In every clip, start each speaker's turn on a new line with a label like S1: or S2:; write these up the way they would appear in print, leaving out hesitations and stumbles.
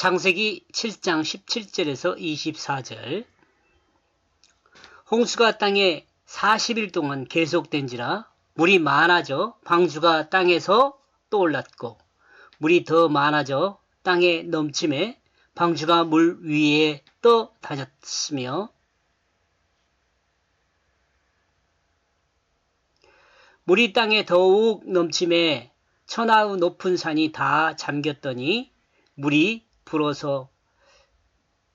S1: 창세기 7장 17절에서 24절. 홍수가 땅에 40일 동안 계속된지라 물이 많아져 방주가 땅에서 떠올랐고 물이 더 많아져 땅에 넘침에 방주가 물 위에 떠 다녔으며 물이 땅에 더욱 넘침에 천하의 높은 산이 다 잠겼더니 물이 불어서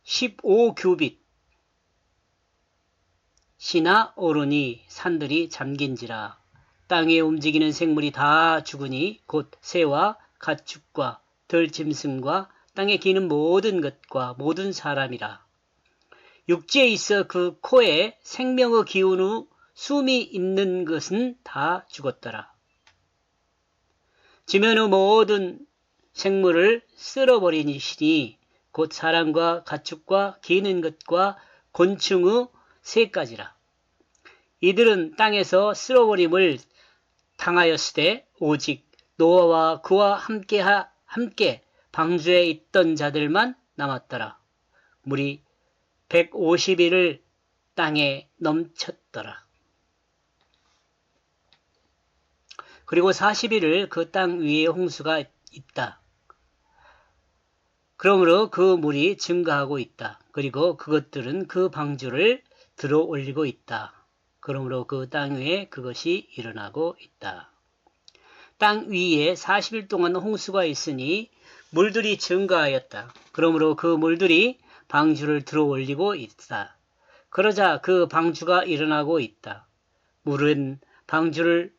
S1: 15규빗 시나 오르니 산들이 잠긴지라. 땅에 움직이는 생물이 다 죽으니 곧 새와 가축과 들짐승과 땅에 기는 모든 것과 모든 사람이라. 육지에 있어 그 코에 생명의 기운의 숨이 있는 것은 다 죽었더라. 지면의 모든 생물을 쓸어버리시니 곧 사람과 가축과 기는 것과 곤충의 세 가지라. 이들은 땅에서 쓸어버림을 당하였으되 오직 노아와 그와 함께 방주에 있던 자들만 남았더라. 물이 150일을 땅에 넘쳤더라. 그리고 40일을 그 땅 위에 홍수가 있다. 그러므로 그 물이 증가하고 있다. 그리고 그것들은 그 방주를 들어 올리고 있다. 그러므로 그 땅 위에 그것이 일어나고 있다. 땅 위에 40일 동안 홍수가 있으니 물들이 증가하였다. 그러므로 그 물들이 방주를 들어 올리고 있다. 그러자 그 방주가 일어나고 있다. 물은 방주를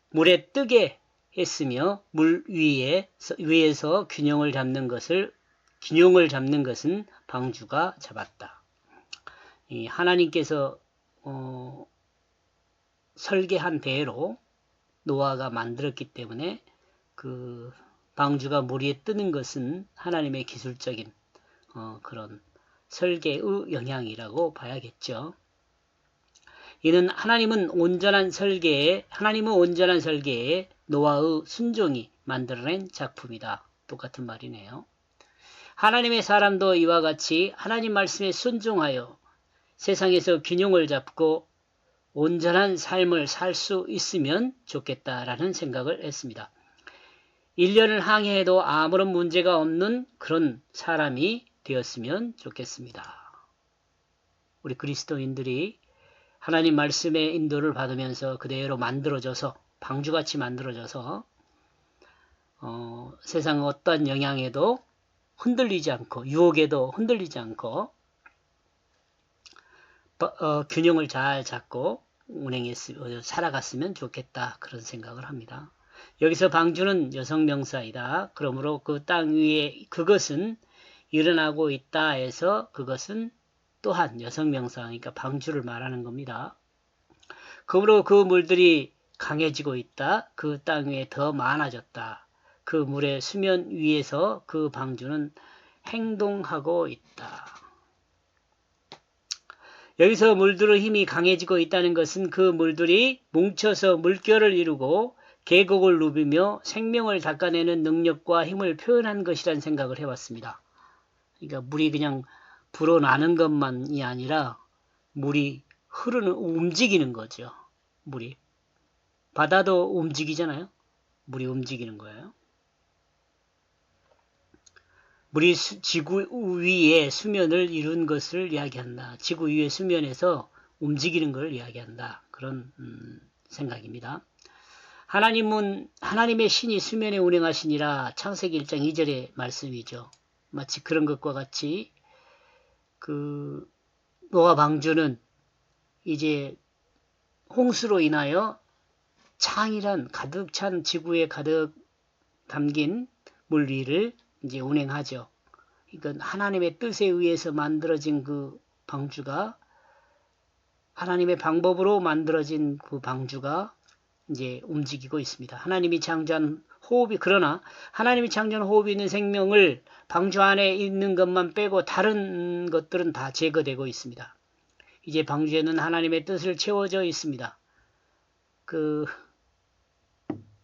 S1: 물에 뜨게 했으며 물 위에서 균형을 잡는 것은 방주가 잡았다. 하나님께서 설계한 대로 노아가 만들었기 때문에 그 방주가 물 위에 뜨는 것은 하나님의 기술적인 그런 설계의 영향이라고 봐야겠죠. 이는 하나님은 온전한 설계에 노아의 순종이 만들어낸 작품이다. 똑같은 말이네요. 하나님의 사람도 이와 같이 하나님 말씀에 순종하여 세상에서 균형을 잡고 온전한 삶을 살 수 있으면 좋겠다라는 생각을 했습니다. 1년을 항해해도 아무런 문제가 없는 그런 사람이 되었으면 좋겠습니다. 우리 그리스도인들이 하나님 말씀의 인도를 받으면서 그대로 만들어져서 방주같이 만들어져서 세상 어떤 영향에도 흔들리지 않고 유혹에도 흔들리지 않고 균형을 잘 잡고 살아갔으면 좋겠다 그런 생각을 합니다. 여기서 방주는 여성명사이다. 그러므로 그 땅 위에 그것은 일어나고 있다 해서 그것은 또한 여성명사니까 방주를 말하는 겁니다. 그러므로 그 물들이 강해지고 있다. 그 땅 위에 더 많아졌다. 그 물의 수면 위에서 그 방주는 행동하고 있다. 여기서 물들의 힘이 강해지고 있다는 것은 그 물들이 뭉쳐서 물결을 이루고 계곡을 누비며 생명을 닦아내는 능력과 힘을 표현한 것이라는 생각을 해봤습니다. 그러니까 물이 그냥 불어나는 것만이 아니라 물이 움직이는 거죠. 물이. 바다도 움직이잖아요. 물이 움직이는 거예요. 물이 지구 위의 수면을 이룬 것을 이야기한다. 지구 위의 수면에서 움직이는 걸 이야기한다. 그런 생각입니다. 하나님의 신이 수면에 운행하시니라 창세기 1장 2절의 말씀이죠. 마치 그런 것과 같이 그 노아 방주는 이제 홍수로 인하여 창이란 가득 찬 지구에 가득 담긴 물 위를 이제 운행하죠. 이건 하나님의 뜻에 의해서 만들어진 그 방주가 하나님의 방법으로 만들어진 그 방주가 이제 움직이고 있습니다. 하나님이 창조한 호흡이 있는 생명을 방주 안에 있는 것만 빼고 다른 것들은 다 제거되고 있습니다. 이제 방주에는 하나님의 뜻을 채워져 있습니다. 그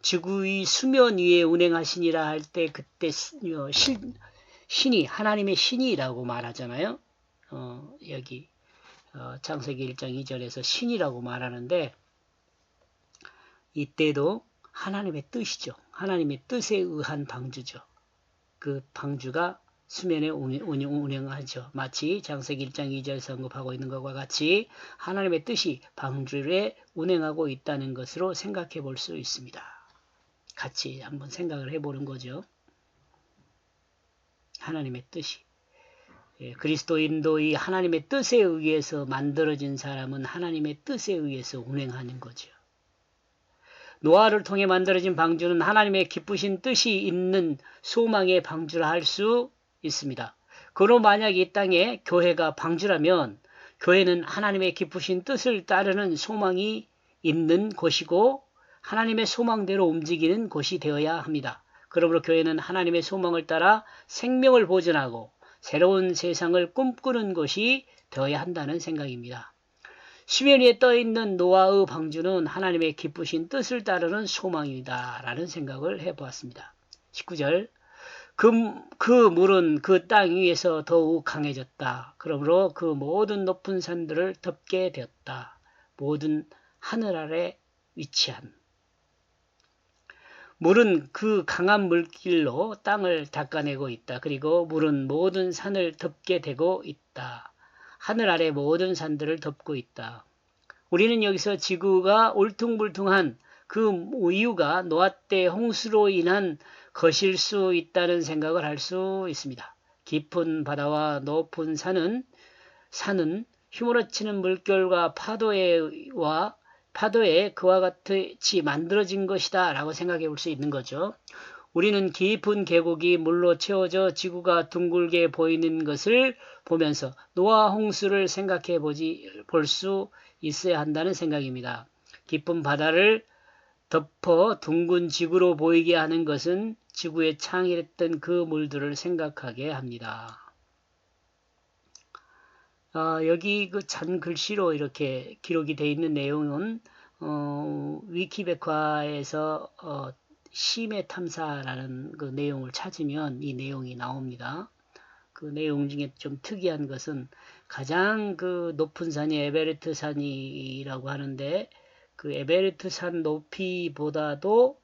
S1: 지구의 수면 위에 운행하시니라 할 때 그때 신이 하나님의 신이라고 말하잖아요. 여기 창세기 1장 2절에서 신이라고 말하는데 이때도 하나님의 뜻이죠. 하나님의 뜻에 의한 방주죠. 그 방주가 수면에 운행하죠. 마치 창세기 1장 2절에서 언급하고 있는 것과 같이 하나님의 뜻이 방주에 운행하고 있다는 것으로 생각해 볼 수 있습니다. 같이 한번 생각을 해보는 거죠. 하나님의 뜻이. 그리스도인도 이 하나님의 뜻에 의해서 만들어진 사람은 하나님의 뜻에 의해서 운행하는 거죠. 노아를 통해 만들어진 방주는 하나님의 기쁘신 뜻이 있는 소망의 방주라 할 수 있습니다. 그로 만약 이 땅에 교회가 방주라면 교회는 하나님의 기쁘신 뜻을 따르는 소망이 있는 곳이고 하나님의 소망대로 움직이는 곳이 되어야 합니다. 그러므로 교회는 하나님의 소망을 따라 생명을 보존하고 새로운 세상을 꿈꾸는 것이 되어야 한다는 생각입니다. 수면 위에 떠있는 노아의 방주는 하나님의 기쁘신 뜻을 따르는 소망이다 라는 생각을 해보았습니다. 19절 그 물은 그 땅 위에서 더욱 강해졌다. 그러므로 그 모든 높은 산들을 덮게 되었다. 모든 하늘 아래 위치한 물은 그 강한 물길로 땅을 닦아내고 있다. 그리고 물은 모든 산을 덮게 되고 있다. 하늘 아래 모든 산들을 덮고 있다. 우리는 여기서 지구가 울퉁불퉁한 그 이유가 노아 때 홍수로 인한 것일 수 있다는 생각을 할 수 있습니다. 깊은 바다와 높은 산은 휘몰아치는 물결과 파도에 그와 같이 만들어진 것이다 라고 생각해 볼 수 있는 거죠. 우리는 깊은 계곡이 물로 채워져 지구가 둥글게 보이는 것을 보면서 노아 홍수를 생각해 볼 수 있어야 한다는 생각입니다. 깊은 바다를 덮어 둥근 지구로 보이게 하는 것은 지구에 창일했던 그 물들을 생각하게 합니다. 여기 그 잔 글씨로 이렇게 기록이 되어 있는 내용은 위키백과에서 심해 탐사라는 그 내용을 찾으면 이 내용이 나옵니다. 그 내용 중에 좀 특이한 것은 가장 그 높은 산이 에베레스트 산이라고 하는데 그 에베레스트 산 높이보다도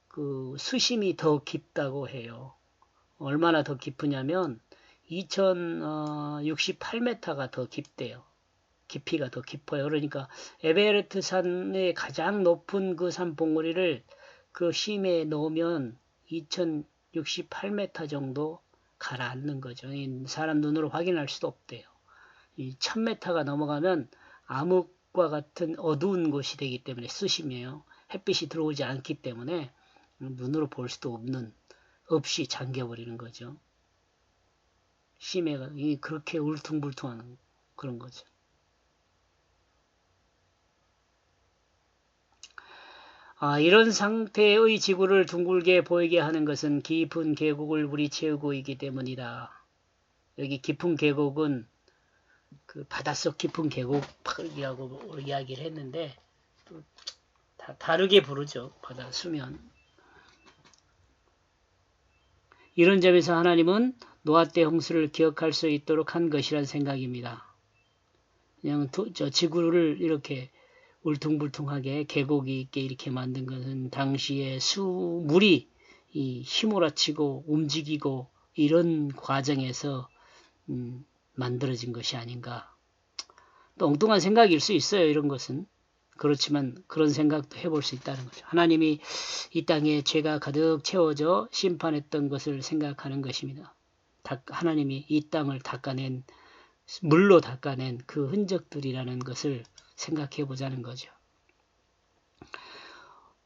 S1: 그 수심이 더 깊다고 해요. 얼마나 더 깊으냐면 2068m가 더 깊대요. 깊이가 더 깊어요. 그러니까 에베레스트 산의 가장 높은 그 산 봉우리를 그 심에 넣으면 2068m 정도 가라앉는 거죠. 사람 눈으로 확인할 수도 없대요. 1000m가 넘어가면 암흑과 같은 어두운 곳이 되기 때문에 수심이에요. 햇빛이 들어오지 않기 때문에 눈으로 볼 수도 없이 잠겨버리는 거죠. 심해가 그렇게 울퉁불퉁한 그런 거죠. 이런 상태의 지구를 둥글게 보이게 하는 것은 깊은 계곡을 물이 채우고 있기 때문이다. 여기 깊은 계곡은 그 바닷속 깊은 계곡이라고 이야기를 했는데 또 다 다르게 부르죠. 바다 수면. 이런 점에서 하나님은 노아 때 홍수를 기억할 수 있도록 한 것이란 생각입니다. 그냥 지구를 이렇게 울퉁불퉁하게 계곡이 있게 이렇게 만든 것은 당시에 물이 휘몰아치고 움직이고 이런 과정에서 만들어진 것이 아닌가. 또 엉뚱한 생각일 수 있어요. 이런 것은. 그렇지만 그런 생각도 해볼 수 있다는 거죠. 하나님이 이 땅에 죄가 가득 채워져 심판했던 것을 생각하는 것입니다. 하나님이 이 땅을 물로 닦아낸 그 흔적들이라는 것을 생각해 보자는 거죠.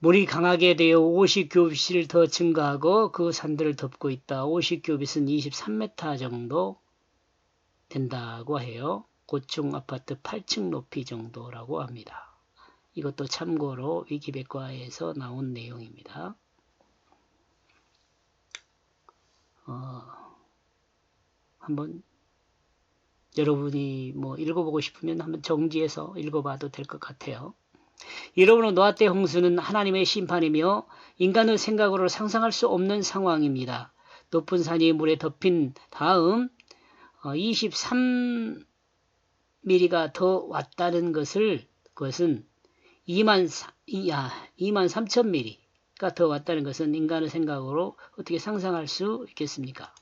S1: 물이 강하게 되어 50규빗을 더 증가하고 그 산들을 덮고 있다. 50규빗은 23m 정도 된다고 해요. 고층 아파트 8층 높이 정도라고 합니다. 이것도 참고로 위키백과에서 나온 내용입니다. 한번 여러분이 읽어보고 싶으면 한번 정지해서 읽어봐도 될 것 같아요. 이러므로 노아 때 홍수는 하나님의 심판이며 인간의 생각으로 상상할 수 없는 상황입니다. 높은 산이 물에 덮인 다음 23mm가 더 왔다는 그것은 23,000mm가 더 왔다는 것은 인간의 생각으로 어떻게 상상할 수 있겠습니까?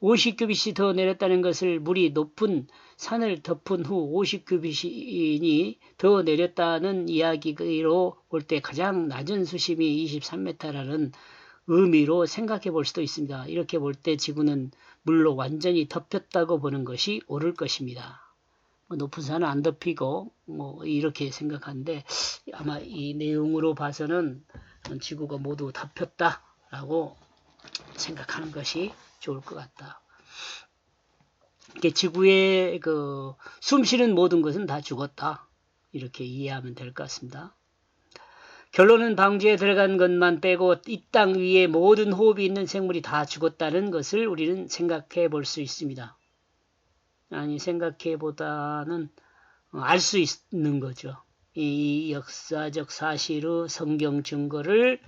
S1: 50규빗이 더 내렸다는 것을 물이 높은 산을 덮은 후 50규빗이 더 내렸다는 이야기로 볼 때 가장 낮은 수심이 23m라는 의미로 생각해 볼 수도 있습니다. 이렇게 볼 때 지구는 물로 완전히 덮였다고 보는 것이 옳을 것입니다. 높은 산은 안 덮이고 이렇게 생각하는데 아마 이 내용으로 봐서는 지구가 모두 덮였다라고 생각하는 것이 좋을 것 같다. 지구에 숨쉬는 모든 것은 다 죽었다. 이렇게 이해하면 될 것 같습니다. 결론은 방주에 들어간 것만 빼고 이 땅 위에 모든 호흡이 있는 생물이 다 죽었다는 것을 우리는 생각해 볼 수 있습니다. 아니 생각해 보다는 알 수 있는 거죠. 이 역사적 사실의 성경 증거를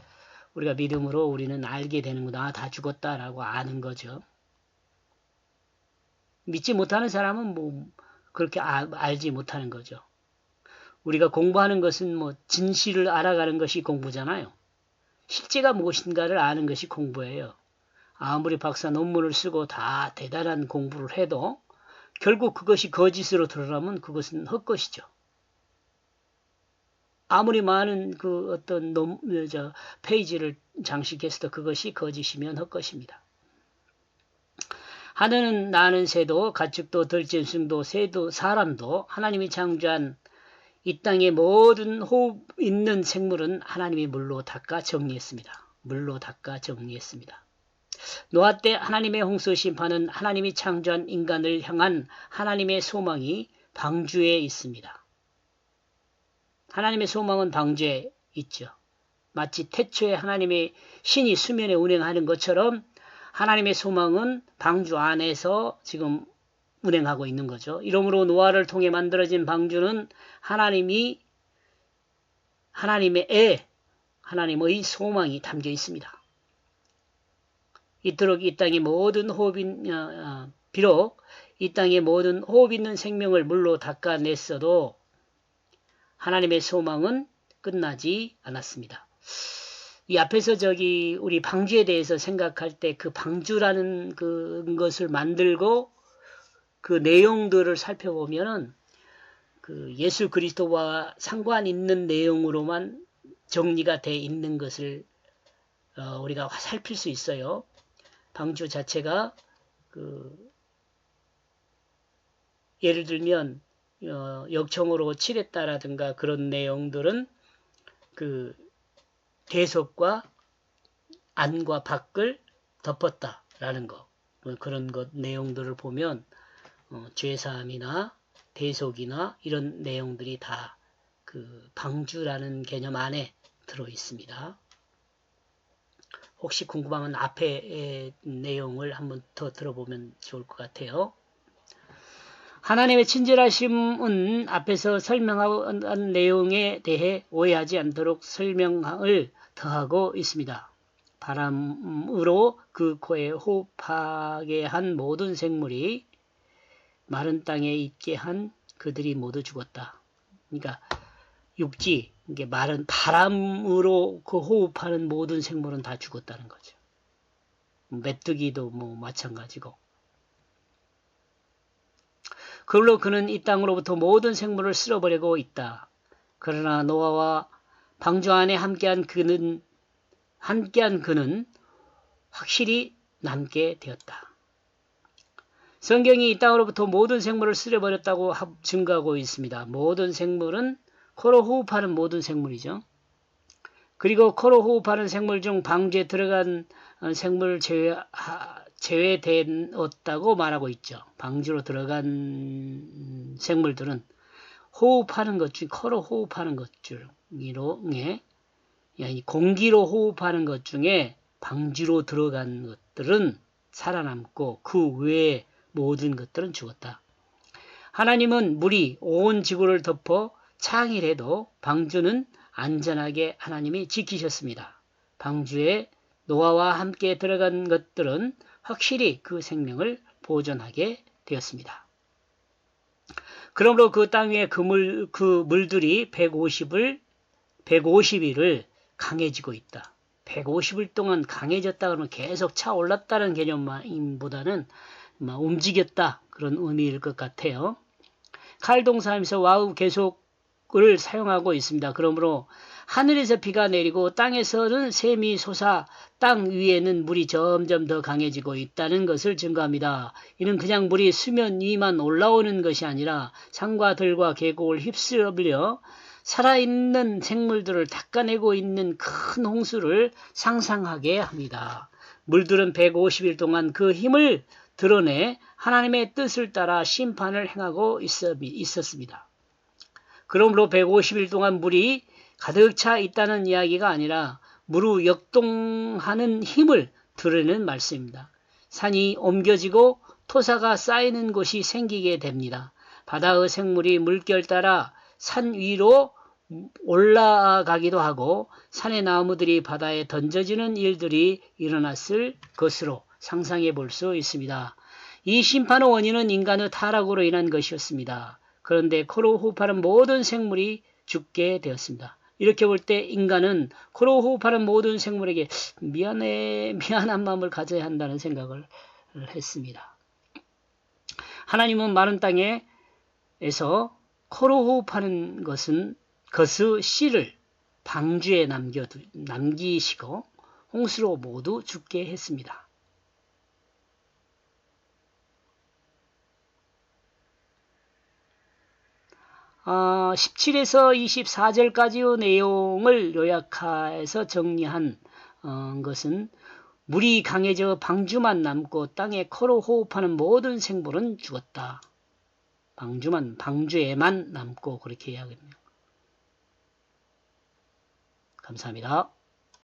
S1: 우리가 믿음으로 우리는 알게 되는구나. 다 죽었다라고 아는 거죠. 믿지 못하는 사람은 그렇게 알지 못하는 거죠. 우리가 공부하는 것은 진실을 알아가는 것이 공부잖아요. 실제가 무엇인가를 아는 것이 공부예요. 아무리 박사 논문을 쓰고 다 대단한 공부를 해도 결국 그것이 거짓으로 드러나면 그것은 헛것이죠. 아무리 많은 어떤 페이지를 장식했어도 그것이 거짓이면 헛것입니다. 하늘은 나는 새도 가축도 들짐승도 새도 사람도 하나님이 창조한 이 땅의 모든 호흡 있는 생물은 하나님이 물로 닦아 정리했습니다. 물로 닦아 정리했습니다. 노아 때 하나님의 홍수 심판은 하나님이 창조한 인간을 향한 하나님의 소망이 방주에 있습니다. 하나님의 소망은 방주에 있죠. 마치 태초에 하나님의 신이 수면에 운행하는 것처럼 하나님의 소망은 방주 안에서 지금 운행하고 있는 거죠. 이러므로 노아를 통해 만들어진 방주는 하나님의 소망이 담겨 있습니다. 이토록 이 땅의 모든 비록 이 땅의 모든 호흡 있는 생명을 물로 닦아냈어도 하나님의 소망은 끝나지 않았습니다. 이 앞에서 우리 방주에 대해서 생각할 때 그 방주라는 것을 만들고 그 내용들을 살펴보면은 예수 그리스도와 상관 있는 내용으로만 정리가 돼 있는 것을 우리가 살필 수 있어요. 방주 자체가 예를 들면 역청으로 칠했다라든가 그런 내용들은 대속과 안과 밖을 덮었다라는 거 그런 것 내용들을 보면 죄사함이나 대속이나 이런 내용들이 다 방주라는 개념 안에 들어 있습니다. 혹시 궁금하면 앞에 내용을 한번 더 들어보면 좋을 것 같아요. 하나님의 친절하심은 앞에서 설명한 내용에 대해 오해하지 않도록 설명을 더하고 있습니다. 바람으로 그 코에 호흡하게 한 모든 생물이 마른 땅에 있게 한 그들이 모두 죽었다. 그러니까 육지, 이게 마른 바람으로 호흡하는 모든 생물은 다 죽었다는 거죠. 메뚜기도 마찬가지고. 그걸로 그는 이 땅으로부터 모든 생물을 쓸어버리고 있다. 그러나 노아와 방주 안에 함께한 그는 확실히 남게 되었다. 성경이 이 땅으로부터 모든 생물을 쓸어버렸다고 증거하고 있습니다. 모든 생물은 코로 호흡하는 모든 생물이죠. 그리고 코로 호흡하는 생물 중 방주에 들어간 생물 제외되었다고 말하고 있죠. 방주로 들어간 생물들은 호흡하는 것 중, 코로 호흡하는 것 중에, 공기로 호흡하는 것 중에 방주로 들어간 것들은 살아남고 그 외의 모든 것들은 죽었다. 하나님은 물이 온 지구를 덮어 창이라도 방주는 안전하게 하나님이 지키셨습니다. 방주에 노아와 함께 들어간 것들은 확실히 그 생명을 보존하게 되었습니다. 그러므로 그 땅 위에 그 물들이 150일을 강해지고 있다. 150일 동안 강해졌다 그러면 계속 차올랐다는 개념보다는 움직였다 그런 의미일 것 같아요. 칼 동사하면서 와우 계속을 사용하고 있습니다. 그러므로 하늘에서 비가 내리고 땅에서는 샘이 솟아 땅 위에는 물이 점점 더 강해지고 있다는 것을 증거합니다. 이는 그냥 물이 수면 위만 올라오는 것이 아니라 산과 들과 계곡을 휩쓸려 살아있는 생물들을 닦아내고 있는 큰 홍수를 상상하게 합니다. 물들은 150일 동안 그 힘을 드러내 하나님의 뜻을 따라 심판을 행하고 있었습니다. 그러므로 150일 동안 물이 가득 차 있다는 이야기가 아니라 무르 역동하는 힘을 드러내는 말씀입니다. 산이 옮겨지고 토사가 쌓이는 곳이 생기게 됩니다. 바다의 생물이 물결 따라 산 위로 올라가기도 하고 산의 나무들이 바다에 던져지는 일들이 일어났을 것으로 상상해 볼 수 있습니다. 이 심판의 원인은 인간의 타락으로 인한 것이었습니다. 그런데 코로 호흡하는 모든 생물이 죽게 되었습니다. 이렇게 볼 때 인간은 코로 호흡하는 모든 생물에게 미안한 마음을 가져야 한다는 생각을 했습니다. 하나님은 마른 땅에서 코로 호흡하는 것의 씨를 방주에 남기시고 홍수로 모두 죽게 했습니다. 17에서 24절까지의 내용을 요약해서 정리한 것은 물이 강해져 방주만 남고 땅에 코로 호흡하는 모든 생물은 죽었다. 방주에만 남고 그렇게 이야기합니다. 감사합니다.